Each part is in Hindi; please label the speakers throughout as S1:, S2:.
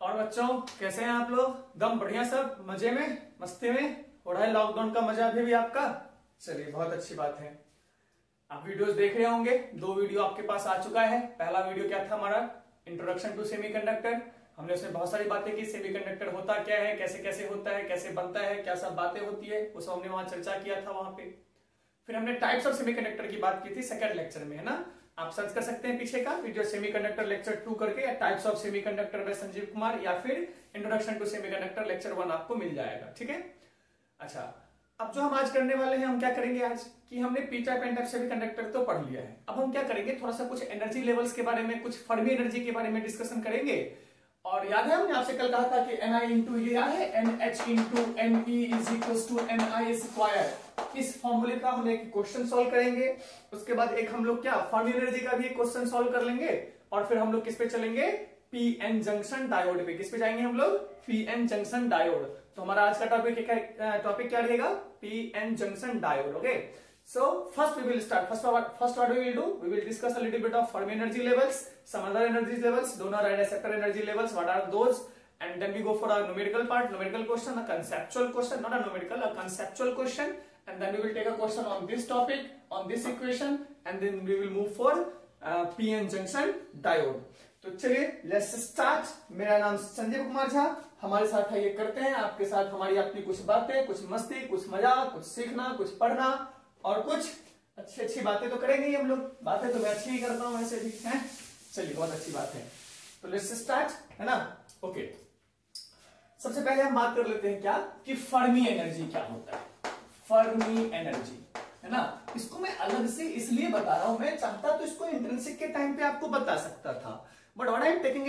S1: और बच्चों कैसे हैं आप लोग? दम बढ़िया, सब मजे में मस्ती में हो रहा है। लॉकडाउन का मजा अभी भी आपका? चलिए बहुत अच्छी बात है। आप वीडियोस देख रहे होंगे, 2 वीडियो आपके पास आ चुका है। पहला वीडियो क्या था हमारा? Introduction to semiconductor. हमने उसमें बहुत सारी बातें की, सेमीकंडक्टर होता क्या है, कैसे कैसे होता है, कैसे बनता है, क्या सब बातें होती है, वो सब हमने वहां चर्चा किया था वहां पे। फिर हमने टाइप्स ऑफ सेमीकंडक्टर की बात की थी सेकंड लेक्चर में, है ना? आप सर्च कर सकते हैं पीछे का वीडियो सेमीकंडक्टर लेक्चर 2 करके, या types of semiconductor by Sanjeev Kumar, या फिर इंट्रोडक्शन टू सेमीकंडक्टर लेक्चर 1 आपको मिल जाएगा। ठीक है। अच्छा, अब जो हम आज करने वाले हैं, हम क्या करेंगे आज कि हमने P type N type semiconductor तो पढ़ लिया है। अब हम क्या करेंगे, थोड़ा सा कुछ एनर्जी लेवल्स के बारे में, कुछ फर्मी एनर्जी के बारे में डिस्कशन करेंगे। और याद है हमने आपसे कल कहा था कि Ni इंटू ये याद है NH into Ne is equal to Ni square. इस फॉर्मूले का हम एक क्वेश्चन सॉल्व करेंगे। उसके बाद एक हम लोग क्या फर्मी एनर्जी का भी एक क्वेश्चन सॉल्व कर लेंगे। और फिर हम लोग किस पे चलेंगे? पीएन जंक्शन डायोड पे। किस पे जाएंगे हम लोग? PN junction diode. तो हमारा आज का टॉपिक क्या रहेगा? PN junction diode. Okay, so first we will start. First what we will do? We will discuss a little bit of Fermi energy levels, some other energy levels, donor and acceptor energy levels. What are those? And then we go for a numerical part, numerical question, a conceptual question, not a numerical, a conceptual question. And then we will take a question on this topic, on this equation, and then we will move for PN junction diode. तो चलिए लेट्स स्टार्ट। मेरा नाम संजीव कुमार झा। हमारे साथ है ये करते हैं आपके साथ हमारी अपनी कुछ बातें, कुछ मस्ती, कुछ मजाक, कुछ सीखना, कुछ पढ़ना और कुछ अच्छी बातें तो करेंगे ही हम लोग। बातें तो मैं अच्छी ही करता हूं वैसे भी है। चलिए बहुत अच्छी बात है। तो लेट्स स्टार्ट, है ना? ओके, सबसे पहले हम बात कर लेते हैं क्या कि फर्मी एनर्जी क्या होता है। फर्मी एनर्जी, है ना? इसको मैं अलग से इसलिए बता रहा हूं, मैं चाहता तो इसको इंट्रिंसिक के टाइम पे आपको बता सकता था, but what I am taking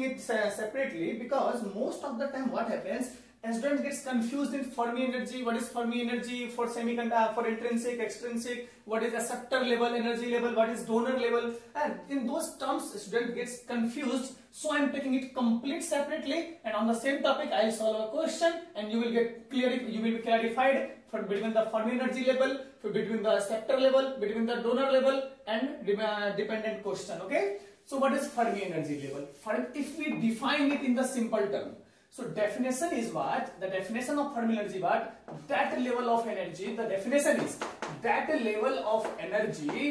S1: it separately because most of the time what happens, student gets confused in Fermi energy. What is Fermi energy for semiconductor, for intrinsic, extrinsic? What is acceptor level, energy level? What is donor level? And in those terms, student gets confused. So I am taking it complete separately, and on the same topic, I will solve a question, and you will get clear. You will be clarified for between the Fermi energy level, for between the acceptor level, between the donor level, and dependent question. Okay. So what is Fermi energy level? If we define it in the simple term, so definition is what? The definition of Fermi energy what? That level of energy, the definition is that level of energy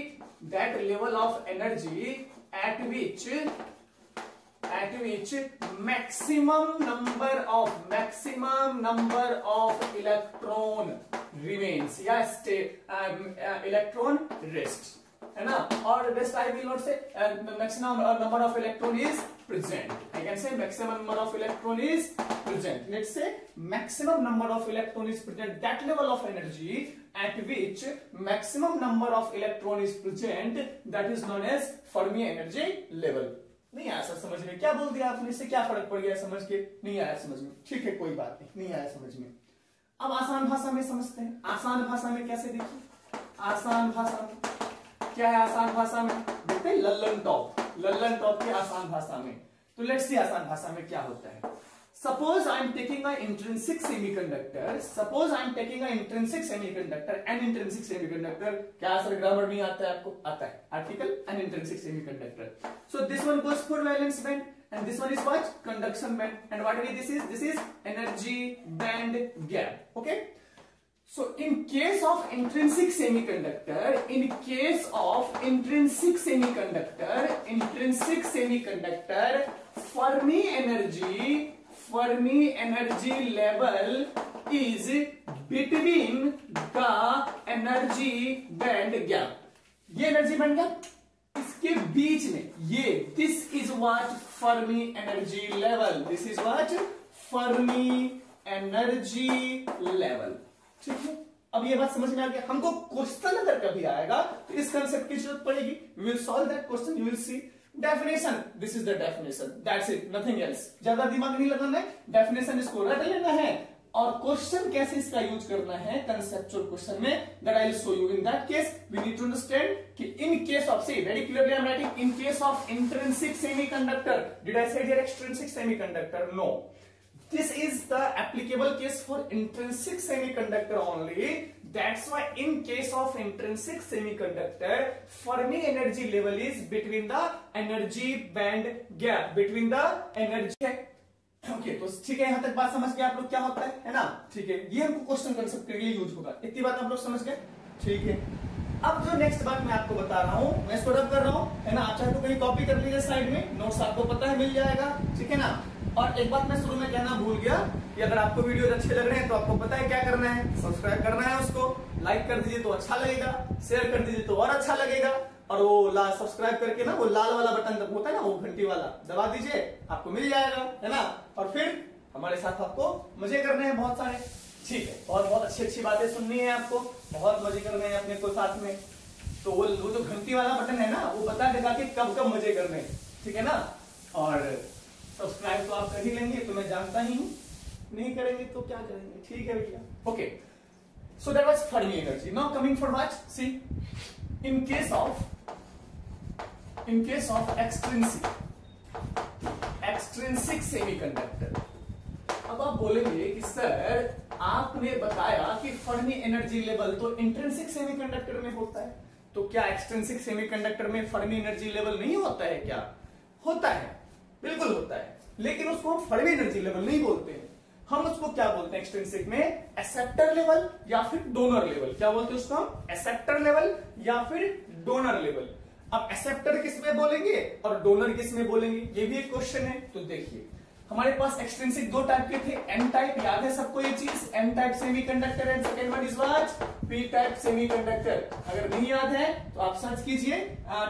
S1: at which maximum number of electron remains, yes, electron rest, है ना? और rest I will not say maximum number of electron is present. I can say maximum number of electron is present. Let's say maximum number of electron is present. That level of energy at which maximum number of electron is present, that is known as Fermi energy level. नहीं आया सर समझ में? क्या बोल दिया आपने? इससे क्या फर्क पड़ गया? समझ के नहीं आया समझ में? ठीक है, कोई बात नहीं आया समझ में। अब आसान भाषा में समझते हैं। आसान भाषा में कैसे? देखिए आसान भाषा में क्या है? आसान भाषा में देखते हैं लल्लन टॉप की आसान भाषा में। तो लेट्स सी आसान भाषा में क्या होता है। Suppose I am taking a intrinsic semiconductor, N intrinsic semiconductor. क्या सर ग्रामर नहीं आता है आपको? आता है। Article an intrinsic semiconductor. So this one goes for valence band and this one is what? Conduction band. And what this is energy band gap. Okay. So in case of intrinsic semiconductor, Fermi energy level is between the energy band gap. ये energy band gap इसके बीच में ये this is what Fermi energy level. This is what Fermi energy level. ठीक है, अब ये बात समझ में आ गया। हमको क्वेश्चन अगर कभी आएगा तो इस कंसेप्ट की जरूरत पड़ेगी। We will solve that question, you will see definition. This is the definition, that's it, nothing else. ज्यादा दिमाग नहीं लगाना है, डेफिनेशन इसको रट लेना है और क्वेश्चन कैसे इसका यूज करना है कंसेप्चुअल क्वेश्चन में, that I will show you. In that case we need to understand कि in case of, see very clearly I am writing, in case of intrinsic semiconductor, did I say here extrinsic semiconductor? No, this is the applicable case for intrinsic semiconductor only. That's why in case of intrinsic semiconductor, Fermi energy level is between the energy band gap, between the energy, okay तो ठीक है, यहां तक बात समझ गए आप लोग क्या होता है ना। ठीक है, ये हमको क्वेश्चन कंसेप्ट के लिए यूज होगा, इतनी बात आप लोग समझ गए। ठीक है, अब जो नेक्स्ट बात मैं आपको बता रहा हूं, मैं इसको रब कर रहा हूं, है ना। आप चाहे तो कहीं कॉपी कर लीजिए, साइड में नोट्स आपको पता है मिल जाएगा, ठीक है ना। और एक बात मैं शुरू में कहना भूल गया कि अगर आपको वीडियो अच्छे लग रहे हैं तो आपको पता है क्या करना है, सब्सक्राइब करना है, उसको लाइक कर दीजिए तो अच्छा लगेगा, शेयर कर दीजिए तो और अच्छा लगेगा, और वो सब्सक्राइब करके ना वो लाल वाला बटन होता है ना, वो घंटी वाला दबा दीजिए, आपको मिल जाएगा, है ना। और फिर हमारे साथ आपको मजे करने हैं बहुत सारे। ठीक है, बहुत बहुत अच्छी बातें सुननी है आपको, बहुत मजे करने हैं अपने को साथ में। तो वो जो घंटी वाला बटन है ना, वो बता देगा कि कब कब मजे करने हैं, ठीक है ना। और सब्सक्राइब तो आप कर ही लेंगे, तो मैं जानता ही हूं, नहीं करेंगे तो क्या करेंगे, ठीक है भैया। Okay, so that was Fermi energy. Now coming for what, see in case of extrinsic semiconductor. अब आप बोलेंगे कि सर आपने बताया कि फर्मी एनर्जी लेवल तो इंट्रिंसिक सेमीकंडक्टर में होता है, तो क्या एक्सट्रिंसिक सेमीकंडक्टर में फर्मी एनर्जी लेवल नहीं होता है क्या? होता है, बिल्कुल होता है, लेकिन उसको हम फर्मी एनर्जी लेवल नहीं बोलते हैं। हम उसको क्या बोलते हैं एक्सट्रिंसिक में? एक्सेप्टर लेवल या फिर डोनर लेवल। क्या बोलते हैं उसको हम? एक्सेप्टर लेवल या फिर डोनर लेवल। अब एक्सेप्टर किस में बोलेंगे और डोनर किस में बोलेंगे, ये भी एक क्वेश्चन है। तो देखिए, हमारे पास एक्सट्रिंसिक दो टाइप के थे, एन टाइप, याद है सबको ये चीज, N type semiconductor and second one is what, P type semiconductor. अगर नहीं याद है तो आप सर्च कीजिए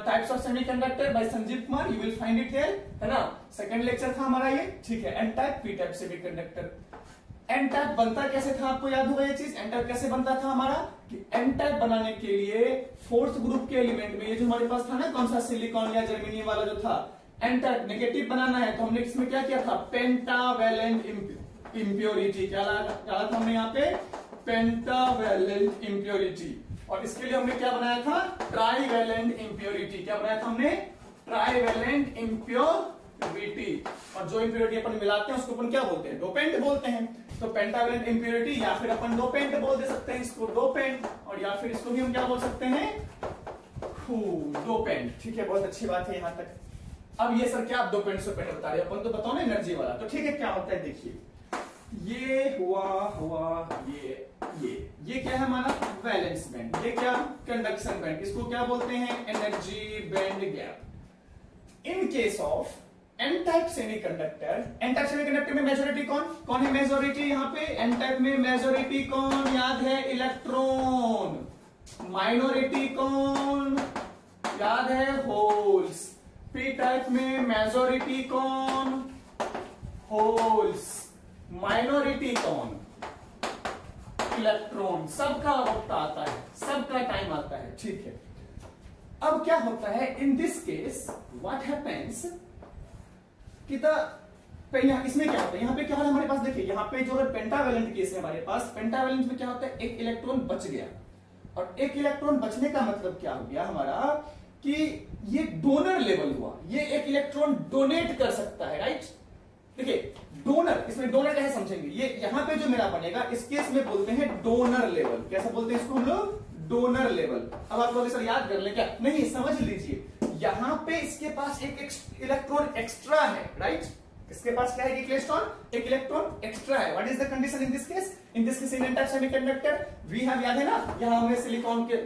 S1: types of semiconductor by Sanjeev Kumar, you will find it here, है ना। सेकंड लेक्चर था हमारा ये, ठीक है। N type, P type semiconductor. N type बनता कैसे था, आपको याद होगा ये चीज, एन टाइप कैसे बनता था हमारा, कि एन टाइप बनाने के लिए फोर्थ ग्रुप के एलिमेंट में, ये जो हमारे पास था ना, कौन सा, सिलिकॉन या जर्मेनियम वाला जो था, एन टाइप नेगेटिव बनाना है, तो हमने इसमें क्या किया था, पेंटावेलेंट इम्प्योरिटी। क्या लगा था हमने यहाँ पे, पेंटावेलेंट इम्प्योरिटी। और इसके लिए हमने क्या बनाया था, ट्राईवेलेंट इम्प्योरिटी। क्या बनाया था हमने, ट्राईवेलेंट इम्प्योरिटी। और जो इम्प्योरिटी अपन मिलाते हैं उसको अपन क्या बोलते हैं, डोपेंट बोलते हैं। तो पेंटावेलेंट इम्प्योरिटी, या फिर अपन डोपेंट बोल दे सकते हैं इसको, डोपेंट, और या फिर इसको भी हम क्या बोल सकते हैं, डोपेंट। ठीक है, बहुत अच्छी बात है यहां तक। अब ये सर क्या आप डोपेंट से पेंट बता रहे हो, अपन तो बताओ ना एनर्जी वाला। तो ठीक है, क्या होता है देखिए, ये हुआ ये क्या है हमारा, वैलेंस बैंड, ये क्या, कंडक्शन बैंड। इसको क्या बोलते हैं, energy band gap. In case of N type semiconductor, N type semiconductor में मेजॉरिटी कौन है, मेजॉरिटी यहाँ पे एन टाइप में मेजॉरिटी कौन, याद है, इलेक्ट्रॉन। माइनॉरिटी कौन, याद है, होल्स। पी टाइप में मेजॉरिटी कौन, होल्स। माइनॉरिटी कौन, इलेक्ट्रॉन। सबका वक्त आता है, सबका टाइम आता है, ठीक है। अब क्या होता है, इन दिस केस व्हाट हैपेंस कि इसमें क्या होता है, यहाँ पे क्या होता है हमारे पास, देखिए यहाँ पे जो है पेंटावेलेंट केस है हमारे पास, पेंटावेलेंट में क्या होता है, एक इलेक्ट्रॉन बच गया। और एक इलेक्ट्रॉन बचने का मतलब क्या हो गया हमारा, कि ये डोनर लेवल हुआ, ये एक इलेक्ट्रॉन डोनेट कर सकता है, राइट। देखिए डोनर, इसमें डोनर कैसे समझेंगे, ये यहां पे जो मेरा बनेगा इस केस में बोलते हैं डोनर लेवल। कैसा बोलते हैं इसको हम लोग, डोनर लेवल। अब आप लोग सर याद कर ले क्या, नहीं समझ लीजिए, यहां पे इसके पास एक इलेक्ट्रॉन एक्स्ट्रा है, राइट। इसके पास क्या है, एक इलेक्ट्रॉन एक्स्ट्रा है। What is the condition in this case, in N type semiconductor we have, याद है ना, यहां हमने सिलिकॉन की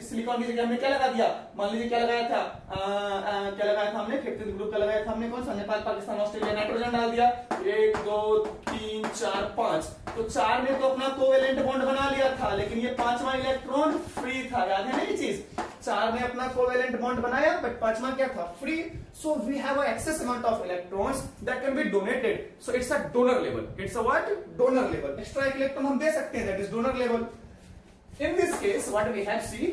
S1: जगह हमने क्या लगा दिया, मान लीजिए क्या लगाया था, क्या लगाया था हमने, 15 ग्रुप का लगाया था हमने, कौन सा, नेपाल, पाकिस्तान, ऑस्ट्रेलिया, नाइट्रोजन डाल दिया, 1 2 3 4 5। तो 4 ने तो अपना कोवेलेंट बॉन्ड बना लिया था, लेकिन ये 5वां इलेक्ट्रॉन फ्री था, याद है ना ये चीज। 4 ने अपना कोवेलेंट बॉन्ड बनाया, बट 5वां क्या था, free. So we have a excess amount of electrons that can be donated, so it's a donor level, it's a what, donor level. Extra एक इलेक्ट्रॉन हम दे सकते हैं, that is donor level. In this case, what we have, see,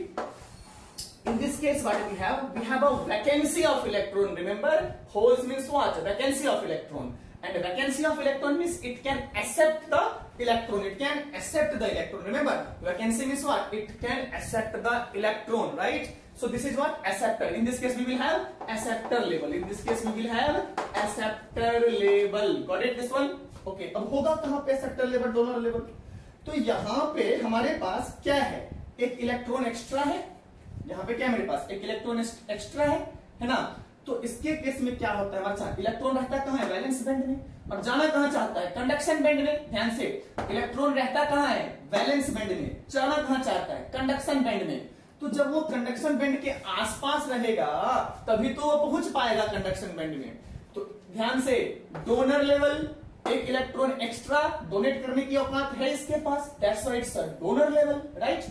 S1: in this case, what we have a vacancy of electron. Remember, holes means what? Vacancy of electron. And vacancy of electron means it can accept the electron. It can accept the electron. Remember, vacancy means what? It can accept the electron, right? So this is what? Acceptor. In this case, we will have acceptor level. In this case, we will have acceptor level. Got it? This one? Okay. अब होगा कहाँ पे acceptor level, donor level? तो यहां पे हमारे पास क्या है, एक इलेक्ट्रॉन एक्स्ट्रा है, यहां पे क्या है मेरे पास, एक इलेक्ट्रॉन एक्स्ट्रा है ना। तो इसके केस में क्या होता है हमारे साथ, इलेक्ट्रॉन रहता है कहां है, वैलेंस बैंड में, और जाना कहां चाहता है, कंडक्शन बैंड में। ध्यान से, इलेक्ट्रॉन रहता कहां है, वैलेंस बैंड में, जाना कहां चाहता है, कंडक्शन बैंड में। तो जब वो कंडक्शन बैंड के आसपास रहेगा तभी तो वो पहुंच पाएगा कंडक्शन बैंड में। तो ध्यान से, डोनर लेवल, एक इलेक्ट्रॉन एक्स्ट्रा डोनेट करने की औकात है इसके पास, that's why it's a donor level, right.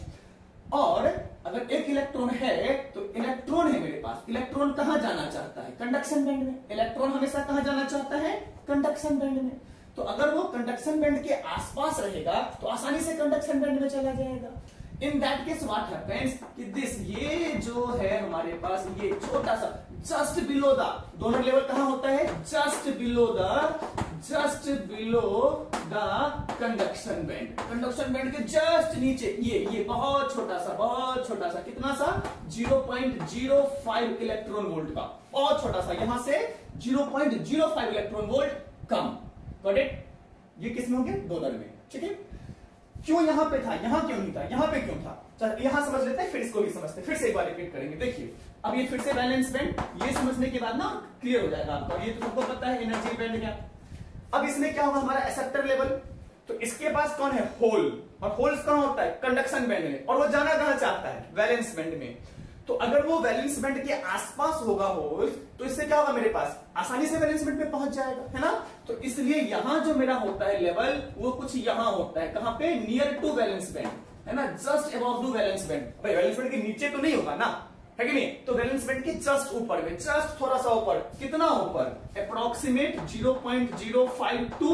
S1: और अगर एक इलेक्ट्रॉन है तो इलेक्ट्रॉन है मेरे पास, इलेक्ट्रॉन कहां जाना चाहता है, कंडक्शन बैंड में। इलेक्ट्रॉन हमेशा कहां जाना चाहता है, कंडक्शन बैंड में। तो अगर वो कंडक्शन बैंड के आसपास रहेगा तो आसानी से कंडक्शन बैंड में चला जाएगा। इन दैट केस व्हाट हैपेंस कि दिस, ये जो है हमारे पास, ये छोटा सा just below the donor level कहां होता है, just below the conduction band, conduction band के जस्ट नीचे, ये बहुत छोटा सा, कितना सा, 0.05 इलेक्ट्रॉन वोल्ट का, बहुत छोटा सा, यहां से 0.05 electron volt come. Got it? ये किस में होंगे, डोनर में, ठीक है। क्यों यहां पे था, यहां क्यों नहीं था, यहां पे क्यों था, चल यहां समझ लेते हैं, फिर इसको भी समझते हैं, फिर से एक बार रिपीट करेंगे। देखिए अब ये फिर से वैलेंस बैंड, ये समझने के बाद ना क्लियर हो जाएगा आपको। ये तो सबको पता है एनर्जी बैंड क्या। अब इसमें क्या होगा, हमारा एक्सेप्टर लेवल, तो इसके पास कौन है, होल, और होल्स कहां होता है, कंडक्शन बैंड में, और वो जाना कहां चाहता है, वैलेंस बैंड में। तो अगर वो वैलेंस बैंड के आसपास होगा होल, तो इससे क्या होगा, मेरे पास आसानी से वैलेंस बैंड पे पहुंच जाएगा, है ना। तो इसलिए यहां जो मेरा होता है लेवल, वो कुछ यहां होता है, कहां पे, नियर टू वैलेंस बैंड, है ना, just above to valence band. भाई वैलेंस बैंड के नीचे तो नहीं होगा ना, है कि नहीं, तो वैलेंस बैंड के जस्ट ऊपर में, जस्ट थोड़ा सा ऊपर, कितना ऊपर, अप्रोक्सीमेट 0.05 टू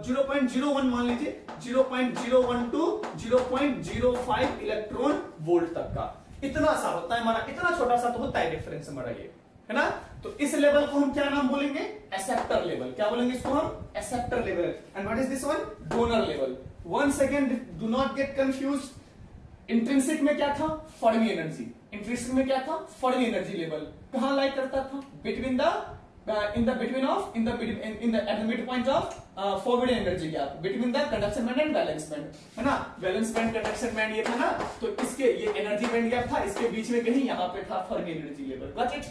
S1: 0.01 मान लीजिए, 0.01 टू 0.05 इलेक्ट्रॉन वोल्ट तक का, इतना सा होता है हमारा, इतना छोटा सा तो होता है डिफरेंस हमारा, ये है ना। तो इस लेवल को हम क्या नाम बोलेंगे, एक्सेप्टर लेवल। क्या बोलेंगे इसको हम, acceptor level. And what is this one, donor level. Once again do not get confused. Intrinsic में क्या था, फर्मी एनर्जी, इंट्रिंसिक में क्या था, फर्मी एनर्जी लेवल, कहां लाई करता था, between the at the midpoint of forbidden energy gap between the conduction band and valence band, है ना। वैलेंस बैंड, कंडक्शन बैंड ये था ना, तो इसके ये एनर्जी बैंड गैप था, इसके बीच में कहीं यहाँ पे था Fermi energy level. Got it?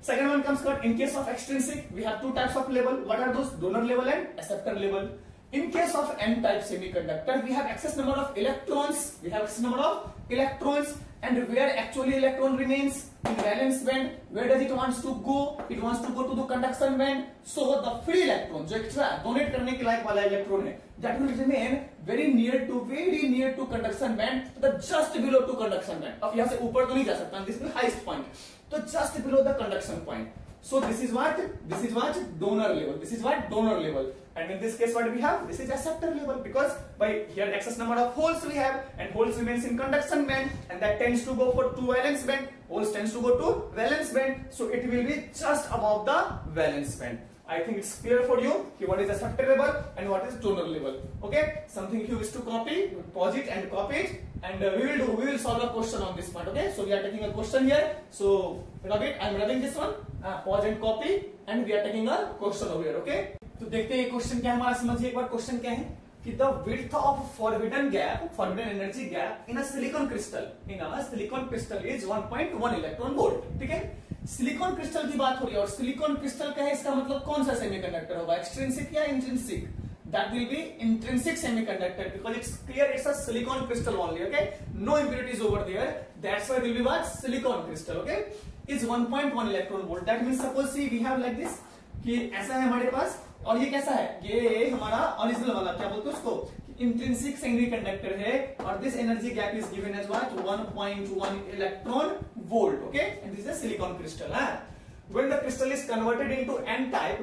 S1: Second one comes in case of extrinsic, we have two types of level. What are those? Donor level and acceptor level. In case of n-type semiconductor, we have excess number of electrons. And where actually electron remains in valence band, where does it wants to go? It wants to go to the conduction band. So the free electron, जो extra donate करने के लायक वाला इलेक्ट्रॉन है, that will remain very near to conduction band, the just below to conduction band. अब यहाँ से ऊपर तो नहीं जा सकता, this is the highest point. So just below the conduction point. So this is what donor level. And in this case what we have, this is acceptor level, because by here excess number of holes we have, and holes remains in conduction band, and that tends to go for to valence band, holes tends to go to valence band, so it will be just above the valence band. I think it's clear for you what is acceptor level and what is donor level. Okay, something you wish to copy, pause it and copy it, and we will solve a question on this part. Okay, so we are taking a question here, so rub it, I am rubbing this one, pause and copy, and we are taking a question over here. Okay, तो देखते हैं ये क्वेश्चन क्या है हमारा, समझिए एक बार क्वेश्चन क्या है कि the width of forbidden energy gap in a silicon crystal is 1.1 electron volt. ठीक है, सिलिकॉन क्रिस्टल की बात हो रही है, और सिलिकॉन क्रिस्टल का है, इसका मतलब कौन सा सेमीकंडक्टर होगा, एक्सट्रिंसिक या intrinsic? That will be intrinsic semiconductor, because it's clear it's a silicon crystal only. Okay, no impurities over there, that's why it will be what, silicon crystal. Okay, is 1.1 electron volt. That means suppose see we have like this, कि ऐसा है हमारे पास, और ये कैसा है, ये हमारा ओरिजिनल वाला क्या बोलते हैं उसको, इंट्रिंसिक सेमीकंडक्टर है, और this energy gap is given as what, 1.1 electron volt. Okay, and this is silicon crystal. When the crystal is converted into n-type,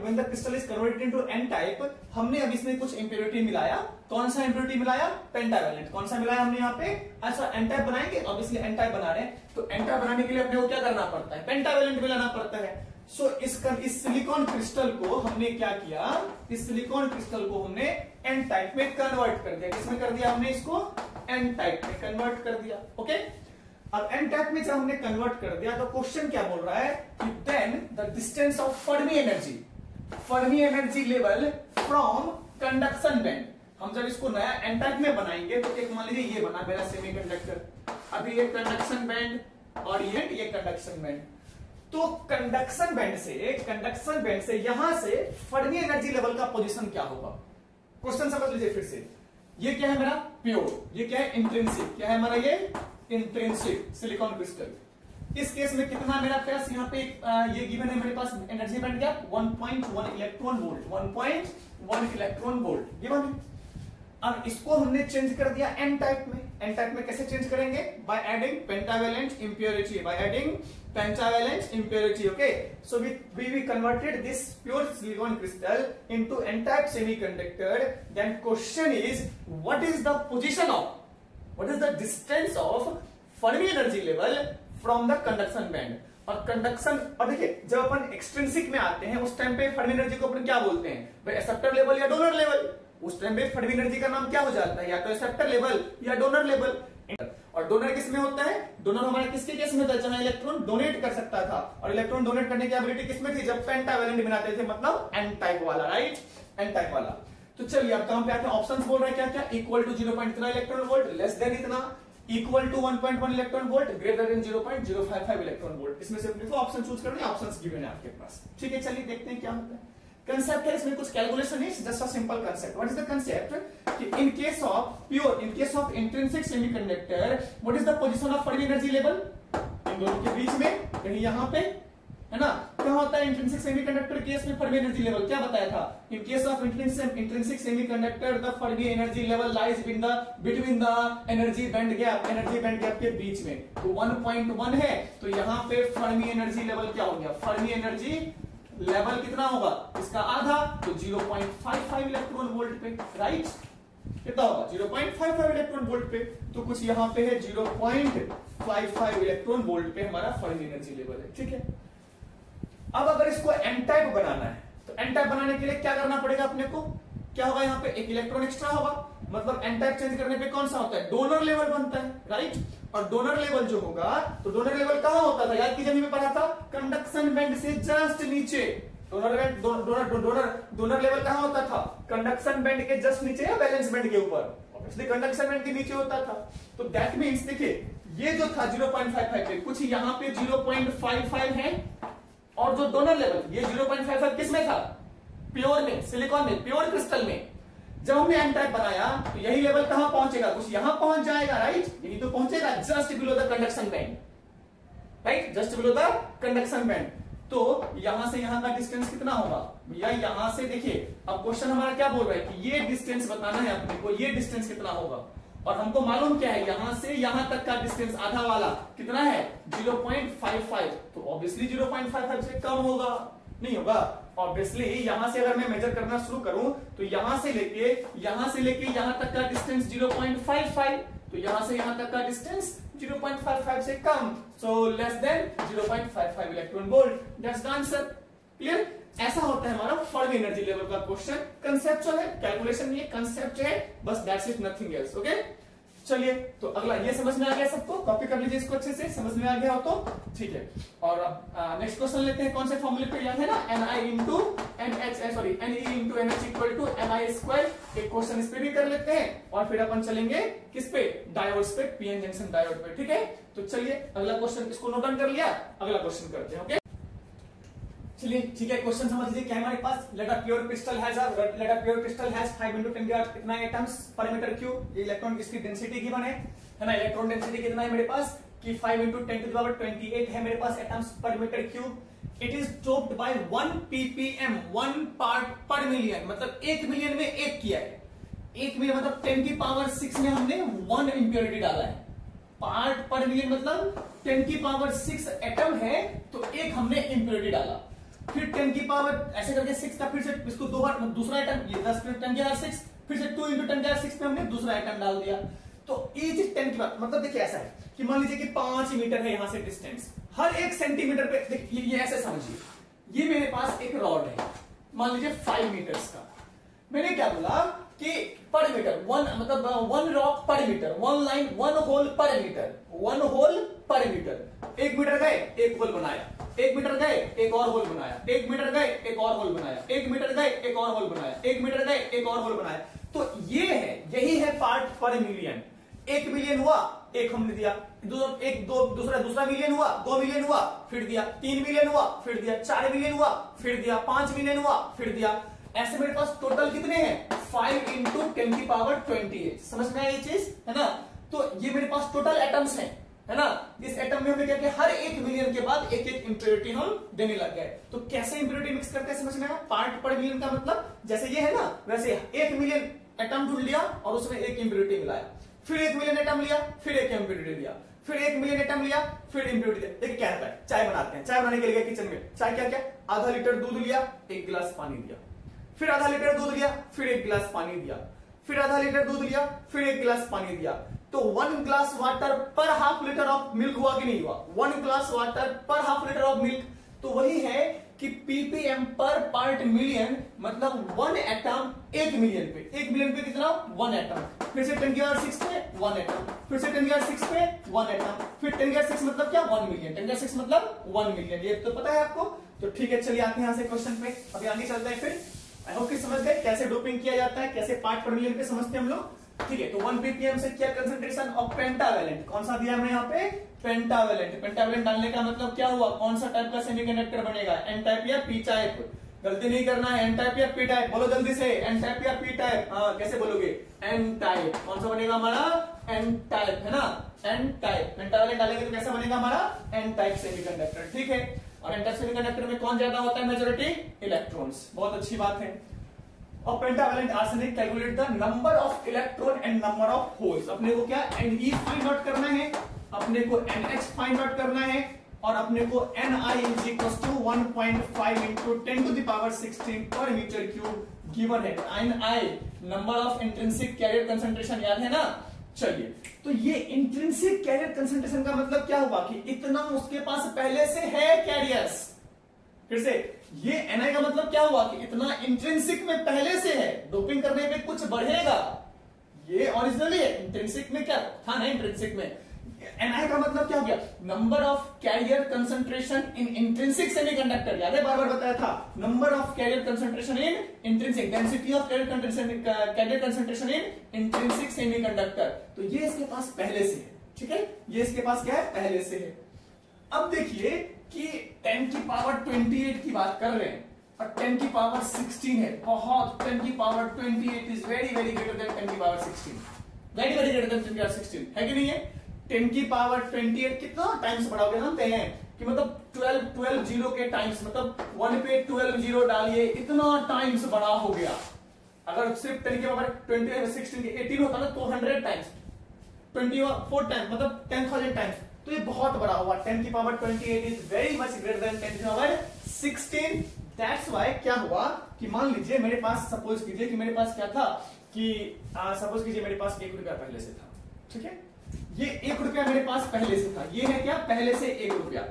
S1: हमने अब इसमें कुछ impurity मिलाया. कौन सा impurity मिलाया? पेंटावैलेंट. कौन सा मिलाया हमने यहाँ पे? ऐसा n-type बनाएंगे, ऑब्वियसली n-type बना रहे हैं, तो n-type बनाने के लिए अपने को क्या करना पड़ता है? पेंटावैलेंट मिलाना पड़ता है. सो इस सिलिकॉन क्रिस्टल को हमने क्या किया, इस सिलिकॉन क्रिस्टल को हमने n-type में कन्वर्ट कर दिया. किसमें कर दिया हमने इसको? n-type में कन्वर्ट कर दिया. ओके, अब n-type में जब हमने कन्वर्ट कर दिया, तो क्वेश्चन क्या बोल रहा है कि then the distance of Fermi energy level from conduction band. हम जब इसको नया n-type में बनाएंगे, तो एक मान लीजिए ये बना मेरा सेमीकंडक्टर, अभी ये कंडक्शन बैंड और ये कंडक्शन बैंड. तो कंडक्शन बैंड से यहां से फर्मी एनर्जी लेवल का पोजीशन क्या होगा? क्वेश्चन समझ लीजिए फिर से। ये क्या है मेरा? प्योर। ये क्या है? इंट्रिंसिक। क्या है हमारा? ये इंट्रिंसिक सिलिकॉन क्रिस्टल। इस केस में कितना मेरा पास यहाँ पे ये गिवन है मेरे पास energy band gap 1.1 electron volt. 1.1 electron volt given है। अब इसको हमने चेंज कर दिया एन टाइप में। एन टाइप में कैसे चेंज करेंगे? By adding pentavalent impurity. By adding pentavalent impurity. Okay, so we converted this pure silicon crystal into n type semiconductor. Then question is, what is the distance of Fermi energy level from the conduction band? और कंडक्शन, और देखिए जब अपन एक्सट्रिंसिक में आते हैं उस टाइम पे फर्मी एनर्जी को अपन क्या बोलते हैं भाई? एक्सेप्टर लेवल या डोनर लेवल। उस टाइम पे फर्मी एनर्जी का नाम क्या हो जाता है? या तो एक्सेप्टर लेवल या डोनर लेवल। और डोनर किस में होता है? डोनर हमारा किसके केस में होता है? जहां इलेक्ट्रॉन डोनेट कर सकता था। और इलेक्ट्रॉन डोनेट करने की एबिलिटी किसमें थी? जब पेंटावैलेंट बनाते थे, मतलब एन टाइप वाला, राइट? एन टाइप वाला। तो चलिए अब कहां पे आते हैं? ऑप्शंस बोल रहा है क्या क्या? Equal to 0.3 electron volt, less than इतना, equal to 1.1 electron volt, greater than 0.055 electron volt. इसमें से अपने को ऑप्शन चूज करना है। ऑप्शंस गिवन है आपके पास, ठीक है? चलिए देखते हैं क्या होता है। कंसेप्ट है, इसमें कुछ कैलकुलेशन है, just a simple concept. What is the concept कि in case of intrinsic semiconductor what is the position of Fermi energy level? इन दोनों के बीच में कहीं यहां पे है ना। क्या होता है इंट्रिंसिक सेमीकंडक्टर केस में फर्मी एनर्जी लेवल? क्या बताया था? इन case of intrinsic semiconductor the Fermi energy level lies between the energy band gap के बीच में। तो 1.1 है, तो यहां पे फर्मी एनर्जी लेवल क्या हो गया? फर्मी एनर्जी लेवल कितना होगा? इसका आधा, तो 0.55 इलेक्ट्रॉन वोल्ट पे, राइट? कितना होगा? 0.55 इलेक्ट्रॉन वोल्ट पे। तो कुछ यहां पे है 0.55 इलेक्ट्रॉन वोल्ट पे हमारा फर्मी एनर्जी लेवल है, ठीक है? अब अगर इसको एन टाइप बनाना है तो एन टाइप बनाने के लिए क्या करना पड़ेगा अपने को? क्या होगा? यहाँ पे एक इलेक्ट्रॉन एक्स्ट्रा होगा, मतलब एन टाइप चेंज करने पे कौन सा होता है? डोनर लेवल बनता है, राइट? और डोनर लेवल जो होगा, तो डोनर लेवल कहां होता था? याद कीजिए, में पढ़ा था कंडक्शन बैंड से जस्ट नीचे। डोनर लेवल कहां होता था? कंडक्शन बैंड के जस्ट नीचे या बैलेंस बैंड के ऊपर? ऑब्वियसली कंडक्शन बैंड के नीचे होता था। तो दैट मींस देखिए ये जो था 0.55 पे, कुछ यहाँ पे 0.55 है, और जो डोनर लेवल ये 0.55 किस में था? प्योर में, सिलिकॉन में, प्योर क्रिस्टल में। जब हमने एन टाइप बनाया तो यही लेवल कहां पहुंचेगा? कुछ यहां पहुंच जाएगा, राइट? यही तो पहुंचेगा, just below the conduction band, right? Just below the conduction band. तो यहां से यहां का डिस्टेंस कितना होगा भैया? यहां से देखिए, अब क्वेश्चन हमारा क्या बोल रहा है कि ये डिस्टेंस बताना है अपने को, ये डिस्टेंस कितना होगा? और हमको मालूम क्या है? यहां से यहां तक का डिस्टेंस आधा वाला कितना है? 0.55। तो ऑब्वियसली 0.55 से कम होगा, नहीं होगा? ऑब्वियसली यहां से अगर मैं मेजर करना शुरू करूं तो यहां से लेके यहां तक का डिस्टेंस 0.55, तो यहां से यहां तक का डिस्टेंस 0.55 से कम, so less than 0.55 electron volt. That's the answer. Clear? ऐसा होता है हमारा फर्मी एनर्जी लेवल का क्वेश्चन। कंसेप्चुअल है, कैलकुलेशन नहीं है, कंसेप्ट है बस, that's it, nothing else. Okay, चलिए तो अगला ये समझ में आ गया सबको? कॉपी कर लीजिए इसको अच्छे से, समझ में आ गया हो तो ठीक है। और अब नेक्स्ट क्वेश्चन लेते हैं। कौन से फॉर्मूले पे याद है ना? NE into NH equal to MI square. एक क्वेश्चन इस पे भी कर लेते हैं और फिर अपन चलेंगे किस पे? डायोड्स पे, पीएन जंक्शन डायोड पे, ठीक है? तो चलिए अगला क्वेश्चन, इसको नोट डाउन कर लिया, अगला क्वेश्चन करते हैं। ओके, चलिए ठीक है, क्वेश्चन समझ लीजिए क्या हमारे पास। Let a pure crystal has 5 into 10 कितना एटम्स पर मीटर क्यूब। ये इलेक्ट्रॉन इसकी डेंसिटी गिवन है ना? इलेक्ट्रॉन डेंसिटी कितना है मेरे पास कि 5 into 10⁻28 है मेरे पास एटम्स पर metre cube. It is choked by 1 ppm, 1 part per million, मतलब 1 मिलियन में एक किया है। 1 मिलियन मतलब 10⁶ में हमने 1 इंप्योरिटी डाला है। पार्ट पर मिलियन मतलब 10⁶ एटम है तो एक हमने इंप्योरिटी डाला। फिर 10 की पावर ऐसे करके 6 का, फिर से इसको दो बार दूसरा आइटम, ये 10 10⁶, फिर से 2 into 10⁶ में हमने दूसरा आइटम डाल दिया। तो ईच 10 की पावर, मतलब देखिए ऐसा है कि मान लीजिए कि 5 मीटर है यहां से डिस्टेंस, हर 1 सेंटीमीटर पे देखिए, ये ऐसे समझिए, ये मेरे पास एक रॉड है मान लीजिए 5 मीटर्स का। मैंने क्या बोला कि पर मीटर, 1 मतलब 1 रॉक पर मीटर, 1 लाइन 1 होल पर मीटर, 1 होल पर मीटर। 1 मीटर गए एक होल बनाया, 1 मीटर गए एक और होल बनाया, 1 मीटर गए एक और होल बनाया, 1 मीटर गए एक और होल बनाया, 1 मीटर गए एक और होल बनाया। तो ये है, यही है पार्ट पर मिलियन। 1 मिलियन हुआ, 1 हमने दिया, दूसरा मिलियन हुआ, 2 मिलियन हुआ, फिर दिया, 3 मिलियन हुआ, फिर दिया, 4 मिलियन हुआ, फिर दिया, 5 मिलियन हुआ, फिर दिया। ऐसे मेरे पास टोटल कितने हैं? 5 इंटू 10 की पावर 28। समझ में आया ये चीज, है ना? तो ये मेरे पास टोटल एटम्स हैं, है ना? इस एटम में हमने क्या किया, हर 1 मिलियन के बाद एक एक इंप्योरिटी हम देने लग गए। तो कैसे इंप्योरिटी मिक्स करते हैं समझ में आया? पार्ट पर मिलियन का मतलब जैसे ये है ना, वैसे 1 मिलियन एटम ढूंढ लिया और उसमें एक इंप्योरिटी मिलाया, फिर 1 मिलियन एटम लिया, फिर एक इंप्योरिटी दिया, फिर 1 मिलियन एटम लिया, फिर इंप्योरिटी दिया। देखिए क्या होता है, चाय बनाते हैं, चाय बनाने के लिए किचन में चाय क्या क्या, आधा लीटर दूध लिया, 1 गिलास पानी दिया, फिर आधा लीटर दूध लिया, फिर 1 गिलास पानी दिया, फिर आधा लीटर दूध लिया, फिर 1 गिलास पानी दिया। तो 1 ग्लास वाटर पर हाफ लीटर ऑफ मिल्क हुआ कि नहीं हुआ? 1 ग्लास वाटर पर हाफ लीटर ऑफ मिल्क। तो वही है कि ppm पर पार्ट मिलियन, मतलब 1 एटम 1 मिलियन पे, 1 मिलियन पे कितना? 1 एटम। फिर से 10 की पावर 6 पे 1 एटम, फिर से 10 की पावर 6 पे 1 एटम, फिर 10 की पावर 6 मतलब क्या? 1 मिलियन। 10 की पावर 6 मतलब 1 मिलियन। ये तो पता है आपको। तो ठीक है, चलिए आते हैं यहां से क्वेश्चन पे, अभी आगे चलते हैं। फिर आई होप कि समझ गए कैसे डोपिंग किया जाता है, कैसे पार्ट पर मिलियन पे समझते हैं हम लोग। ठीक है, तो 1 ppm से क्या कंसंट्रेशन ऑफ पेंटावैलेंट, कौन सा दिया हमने यहाँ पे? पेंटावैलेंट। पेंटावैलेंट डालने का मतलब क्या हुआ? कौन सा टाइप का सेमीकंडक्टर बनेगा? एन टाइप या पी टाइप? गलती नहीं करना है, एन टाइप या पी टाइप, बोलो जल्दी से, एन टाइप या पी टाइप? हाँ, कैसे बोलोगे? N type. कौन सा बनेगा हमारा? एन टाइप, है ना? N type. पेंटावैलेंट डालेंगे तो कैसा बनेगा हमारा? N type semiconductor. ठीक है, और एन टाइप सेमीकंडक्टर में कौन ज्यादा होता है? Majority electrons. बहुत अच्छी बात है। और pentavalent arsenic calculate the number of electron and number of holes. अपने को क्या Ne फाइंड आउट करना है, अपने को NH फाइंड आउट करना है, और अपने को Ni is equal to 1.5 into 10 to the power 16 पर मीटर क्यूब गिवन है। Ni number of intrinsic carrier concentration, याद है ना? चलिए, तो ये इंट्रिंसिक कैरियर कंसंट्रेशन का मतलब क्या हुआ कि इतना उसके पास पहले से है कैरियर्स। फिर से ये Ni का मतलब क्या हुआ कि इतना इंट्रिंसिक में पहले से है, डोपिंग करने पे कुछ बढ़ेगा। ये ओरिजिनली है, इंट्रिंसिक में क्या था ना? इंट्रिंसिक में Ni का मतलब क्या हो गया? Number of carrier concentration in intrinsic semiconductor. याद है, बार बार बताया था, number of carrier concentration in intrinsic, density of carrier concentration in intrinsic semiconductor. तो ये इसके पास पहले से है। ठीक है, ये इसके पास क्या है? पहले से है। अब देखिए कि 10 की पावर 28 की बात कर रहे हैं और 10 की पावर 16 है, बहुत 10 की power 28 is very very greater than 10 की power 16, very very greater than 10 की पावर 16, है कि नहीं है? 10 की पावर 28 कितना टाइम्स बढ़ाओगे? जानते हैं कि मतलब 12 जीरो के टाइम्स, मतलब 1 पे 12 जीरो डालिए, इतना टाइम्स बड़ा हो गया। अगर सिर्फ 10 की पावर 16 के 18 होता ना तो 100 टाइम्स, 24 टाइम्स, मतलब 10,000 टाइम्स। तो ये बहुत बड़ा हुआ। 10 की power 28 is very much greater than 10 की पावर 16। दैट्स व्हाई क्या हुआ कि मान लीजिए मेरे पास, सपोज कीजिए कि मेरे पास क्या था कि सपोज कीजिए मेरे पास 1 रुपया पहले से था। ठीक है, ये 1 रुपया मेरे पास पहले से था, ये है क्या? पहले से 1 रुपया।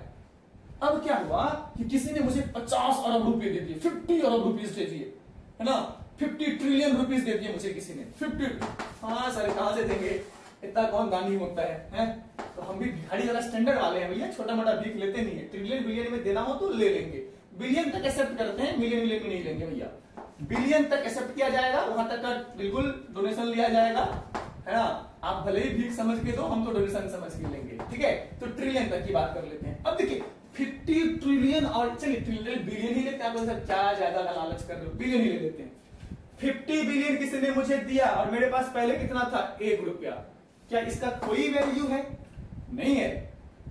S1: अब क्या हुआ कि किसी ने मुझे 50 अरब रुपए दे दिए, 50 अरब रुपीज दे दिए, है ना? 50 ट्रिलियन रुपीज दे दिए मुझे किसी ने, 50। हाँ सर, कहां से देंगे? इतना कौन दानी होता है? तो हम भी भिखारी ज्यादा स्टैंडर्ड वाले हैं भैया, छोटा मोटा भीख लेते नहीं है। ट्रिलियन बिलियन में देना हो तो ले लेंगे, बिलियन तक एक्सेप्ट करते हैं, मिलियन मिलियन में नहीं लेंगे भैया। बिलियन तक एक्सेप्ट किया जाएगा, वहां तक का बिल्कुल डोनेशन लिया जाएगा, है ना? आप भले ही भीख समझ के दो, हम तो डोनेशन समझ के लेंगे। ठीक है, तो ट्रिलियन तक की बात कर लेते हैं। अब देखिए 50 ट्रिलियन, और चलिए ट्रिलियन बिलियन ही लेते हैं, आप क्या ज्यादा लालच कर रहे हो, बिलियन ही ले लेते हैं। 50 बिलियन किसी ने मुझे दिया और मेरे पास पहले कितना था? 1 रुपया। क्या इसका कोई वैल्यू है? नहीं है,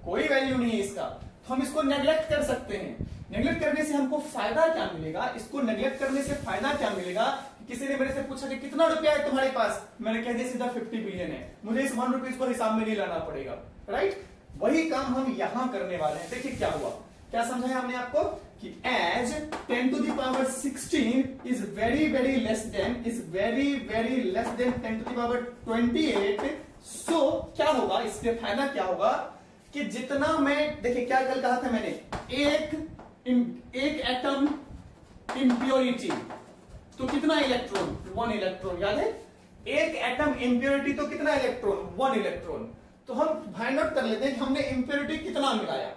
S1: कोई वैल्यू नहीं है इसका। तो हम इसको नेग्लेक्ट कर सकते हैं। नेग्लेक्ट करने से हमको फायदा क्या मिलेगा? इसको नेग्लेक्ट करने से फायदा क्या मिलेगा? किसी ने मेरे से पूछा कि कितना रुपया है तुम्हारे पास, मैंने कह दिया सीधा 50 बिलियन है, मुझे इस 1 रुपीज को हिसाब में नहीं लाना पड़ेगा। राइट, वही काम हम यहां करने वाले हैं। देखिए क्या हुआ, क्या समझाया हमने आपको कि as 10 to the power 16 is very very less than, is very very less than 10 to the power 28। So क्या होगा, इससे फायदा क्या होगा कि जितना मैं, देखिए क्या कल कहा था मैंने, एक एटम इंप्योरिटी तो कितना इलेक्ट्रॉन? 1 इलेक्ट्रॉन। याद है, एक एटम इंप्योरिटी तो कितना इलेक्ट्रॉन? 1 इलेक्ट्रॉन। तो हम फाइंड आउट कर लेते हैं कि हमने इंप्योरिटी कितना मिलाया।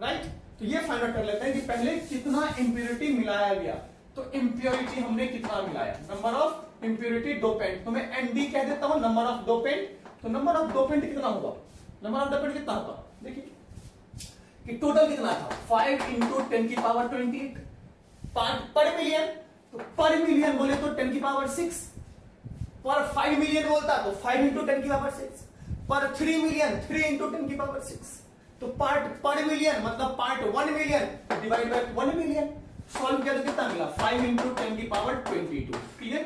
S1: राइट, तो ये फाइंड आउट कर लेते हैं कि पहले कितना इंप्योरिटी मिलाया गया। तो इंप्योरिटी हमने कितना मिलाया, नंबर ऑफ इंप्योरिटी डोपेंट, तो मैं ND कह देता हूं, नंबर ऑफ डोपेंट। तो नंबर ऑफ डोपेंट कितना होगा, नंबर ऑफ डोपेंट कितना होगा, देखिए कि टोटल कितना था 5 इंटू 10 की पावर 28 पर मिलियन, तो पर मिलियन बोले तो 10 की पावर 6, पर 5 मिलियन बोलता तो 5 इंटू 10 की पावर 6, पर 3 मिलियन 3 इंटू 10 की पावर 6, तो पार्ट पर मिलियन मतलब part 1 million divide by 1 million, solve किया तो कितना मिला 5 इंटू 10 की पावर 22। क्लियर,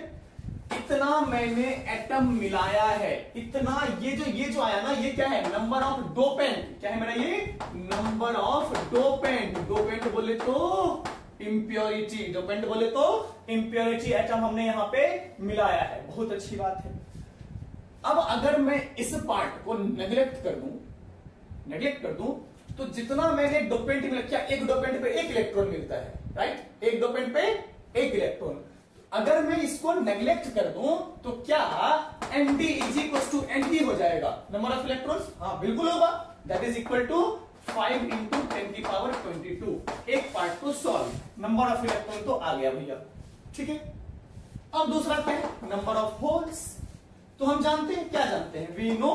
S1: इतना मैंने एटम मिलाया है, इतना ये जो आया ना ये क्या है, नंबर ऑफ डोपेंट, क्या है मेरा ये नंबर ऑफ डोपेंट, डोपेंट बोले तो इंप्योरिटी, डोपेंट बोले तो इंप्योरिटी एटम हमने यहां पे मिलाया है, बहुत अच्छी बात है। अब अगर मैं इस पार्ट को नेग्लेक्ट कर दूं तो जितना मैंने डोपेंट मिला, क्या एक डोपेंट पे एक इलेक्ट्रॉन मिलता है, राइट, एक डोपेंट पे एक इलेक्ट्रॉन, अगर मैं इसको नेग्लेक्ट कर दूं तो क्या Nd is equal to Nd हो जाएगा, नंबर ऑफ इलेक्ट्रॉन्स, हाँ बिल्कुल होगा, that is equal to 5 into 10 की पावर 22। एक पार्ट को सॉल्व, नंबर ऑफ इलेक्ट्रॉन तो आ गया भैया, ठीक है। अब दूसरा क्या है, नंबर ऑफ होल्स, तो हम जानते हैं, क्या जानते हैं, वी नो,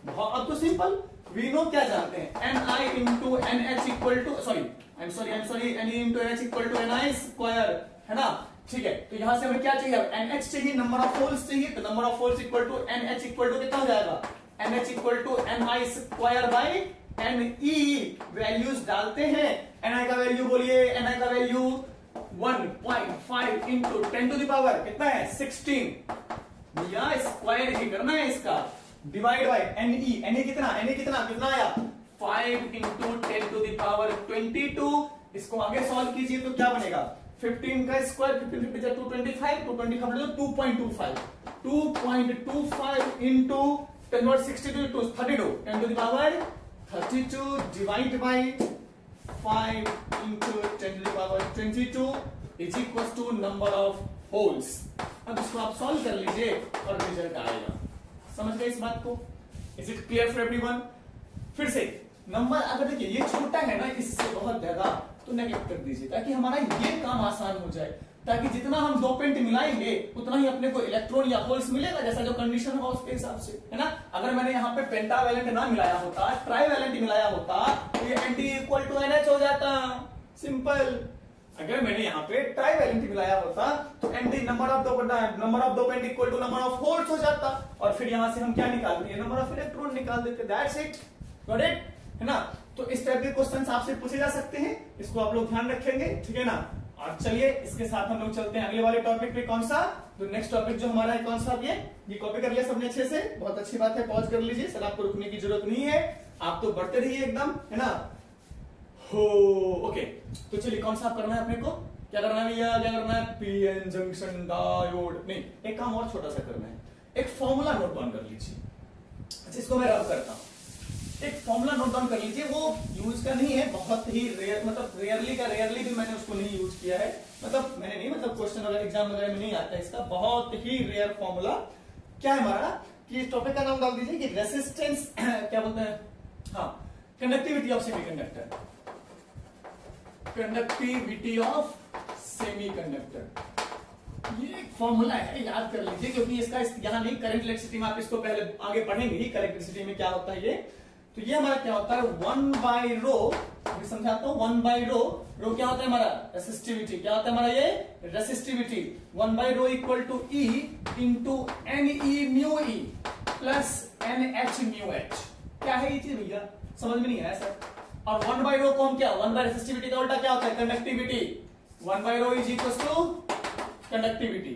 S1: अब तो सिंपल, वी नो क्या जानते हैं, Ni into NH equal to sorry Ni into NH equal to Ni square, है ना, ठीक है। तो यहां से हमें क्या चाहिए, NH चाहिए, नंबर ऑफ होल्स चाहिए, तो number of holes equal to NH equal to कितना हो जाएगा, NH equal to Ni square by Ne, values डालते हैं, Ni का वैल्यू बोलिए, Ni का value 1.5 into 10 to the power कितना है 16, या स्क्वायर ही करना है इसका, डिवाइड बाय Ne कितना आया 5 इंटू 10 टू द पावर 22, इसको आगे सॉल्व कीजिए तो क्या बनेगा 15 का square, 15 50 225, 225 2.25 into 10 power 62 to 32 10 to the power 32 divide by 5 into 10 to the power 22 is equal to number of holes. अब इसको आप सॉल्व कर लीजिए और रिजल्ट आएगा, समझ गए इस बात को, is it clear for everyone. फिर से नंबर अगर देखिए ये छोटा है ना इससे बहुत ज्यादा, तो नेगलेक्ट कर दीजिए ताकि हमारा ये काम आसान हो जाए, ताकि जितना हम डोपेंट मिलाएंगे उतना ही अपने को इलेक्ट्रॉन या होल्स मिलेगा, जैसा जो कंडीशन होगा उसके हिसाब से, है ना। अगर मैंने यहाँ पे पेंटावैलेंट ना मिलाया होता, ट्राईवैलेंट मिलाया होता तो ये Nd इक्वल टू NH हो जाता, सिंपल। अगर मैंने यहाँ पे ट्राईवैलेंट मिलाया होता तो Nd number of dopant equal to number of holes हो जाता, और फिर यहां से हम क्या निकालते हैं, नंबर ऑफ इलेक्ट्रॉन निकाल देते, दैट्स इट, गॉट इट, है ना। तो इस टाइप के क्वेश्चंस आपसे पूछे जा सकते हैं, इसको आप लोग ध्यान रखेंगे, ठीक है ना। और चलिए इसके साथ हम लोग चलते हैं अगले वाले टॉपिक पे, कौन सा, तो नेक्स्ट टॉपिक जो हमारा है कौन सा, ये कॉपी कर लिया सबने अच्छे से, बहुत अच्छी बात है, पॉज कर लीजिए सर, आपको रुकने की जरूरत नहीं है, आप तो बढ़ते रहिए एकदम, है ना। हो ओके, तो चलिए कौन सा करना है अपने को, क्या करना है भैया, क्या करना है, पीएन जंक्शन डायोड, नहीं एक काम और छोटा सा करना है, एक फॉर्मूला नोट डाउन कर लीजिए। अच्छा इसको मैं रब करता हूं, एक फॉर्मूला नोट डाउन कर लीजिए, वो यूज का नहीं है, बहुत ही रेयर, मतलब रेयरली भी मैंने उसको नहीं यूज किया है, मतलब मैंने नहीं, मतलब क्वेश्चन वगैरह एग्जाम वगैरह में नहीं आता इसका, बहुत ही रेयर फॉर्मूला। क्या है हमारा कि इस टॉपिक का नाम डाल दीजिए कि रेसिस्टेंस क्या बोलते हैं, हाँ conductivity of semiconductor, conductivity of semiconductor, ये एक फॉर्मूला है, याद कर लीजिए, क्योंकि इसका यहाँ नहीं, करंट इलेक्ट्रिसिटी में आप इसको पहले आगे पढ़ेंगे ही, करंट इलेक्ट्रिसिटी में क्या होता है ये, तो ये हमारा क्या होता है 1 बाई रो, अभी समझाता हूं, 1 बाई रो, रो क्या होता है हमारा रेसिस्टिविटी, क्या होता है हमारा ये resistivity, 1 by rho equal to E into NE mu E plus NH mu H, क्या है ये चीज भैया, समझ में नहीं आया सर। और 1 बाई रो को हम क्या, 1 बाई रेसिस्टिविटी का उल्टा क्या होता है conductivity, 1 by rho is equal to conductivity,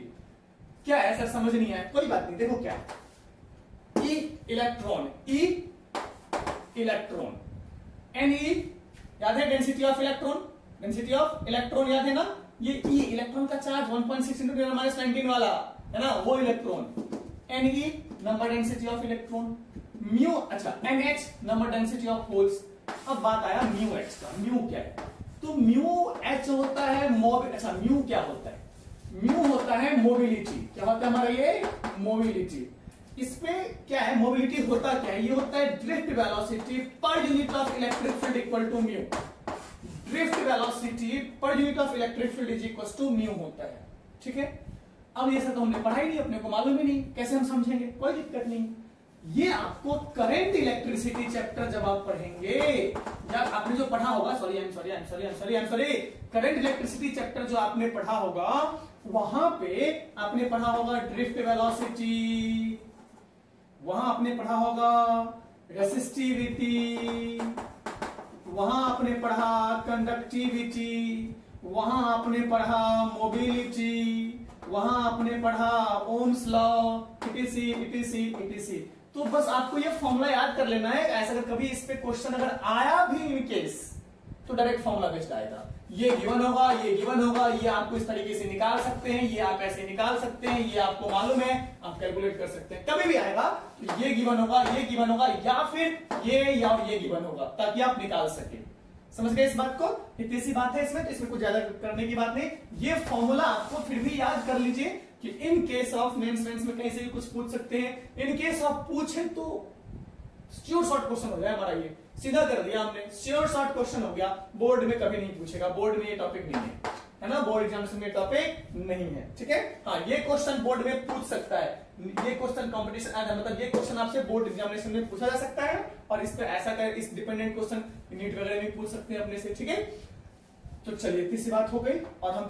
S1: क्या है सर समझ नहीं आया, कोई बात नहीं, देखो क्या E electron, E electron, Ne याद है डेंसिटी ऑफ इलेक्ट्रॉन याद है ना, ये E इलेक्ट्रॉन का चार्ज 1.6 इंटू 10⁻19 वाला है ना, वो electron, Ne number density of electron, mu, अच्छा NH number density of holes. अब बात आया म्यू H का, म्यू क्या है, तो म्यू H होता है अच्छा म्यू क्या होता है, म्यू होता है मोबिलिटी, क्या होता है हमारा ये मोबिलिटी, इसपे क्या है मोबिलिटी होता क्या है, ये होता है drift velocity per unit of electric field equal to mu, drift velocity per unit of electric field is equal to mu होता है, ठीक है। अब ये सब तो हमने पढ़ा ही नहीं, अपने को मालूम ही नहीं, कैसे हम समझेंगे, कोई दिक्कत नहीं। ये आपको करंट इलेक्ट्रिसिटी चैप्टर जब आप पढ़ेंगे, या आपने जो पढ़ा होगा, सॉरी, करंट इलेक्ट्रिसिटी चैप्टर जो आपने पढ़ा होगा, वहां पे आपने पढ़ा होगा ड्रिफ्ट वेलोसिटी, वहां आपने पढ़ा होगा रेसिस्टिविटी, वहां आपने पढ़ा कंडक्टिविटी, वहां आपने पढ़ा मोबिलिटी, वहां आपने पढ़ा ओम्स लॉ, इटीसी। तो बस आपको ये फॉर्मूला याद कर लेना है। ऐसा अगर कभी इस पे क्वेश्चन अगर आया भी इन केस, तो डायरेक्ट फॉर्मूला बेस्ड आएगा। ये गिवन होगा, ये गिवन होगा, ये आपको इस तरीके से निकाल सकते हैं, ये आप ऐसे निकाल सकते हैं, ये आपको मालूम है, आप कैलकुलेट कर सकते हैं। कभी भी आएगा तो ये गिवन होगा, ये गिवन होगा, या फिर ये गिवन होगा, ताकि आप निकाल सके। समझ गए इस बात को? इतनी सी बात है इसमें, तो इसमें कुछ ज्यादा करने की बात नहीं। ये फॉर्मूला आपको फिर भी याद कर लीजिए कि इन केस ऑफ मेंस में कहीं से भी कुछ पूछ सकते हैं। इन केस ऑफ पूछे तो श्योर शॉर्ट क्वेश्चन हो जाए हमारा, ये सीधा कर दिया हमने, श्योर शॉर्ट क्वेश्चन हो गया। बोर्ड में कभी नहीं पूछेगा, बोर्ड में ये टॉपिक नहीं है ना, बोर्ड एग्जामिनेशन में टॉपिक नहीं है, ठीक है। हाँ, ये क्वेश्चन बोर्ड में पूछ सकता है, ये क्वेश्चन कंपटीशन मतलब ये क्वेश्चन आपसे बोर्ड एग्जामिनेशन में पूछा जा सकता है, और इस पे ऐसा कर इस डिपेंडेंट क्वेश्चन नीट वगैरह में पूछ सकते हैं अपने से, ठीक है। तो चलिए, इतनी सी बात हो गई, और हम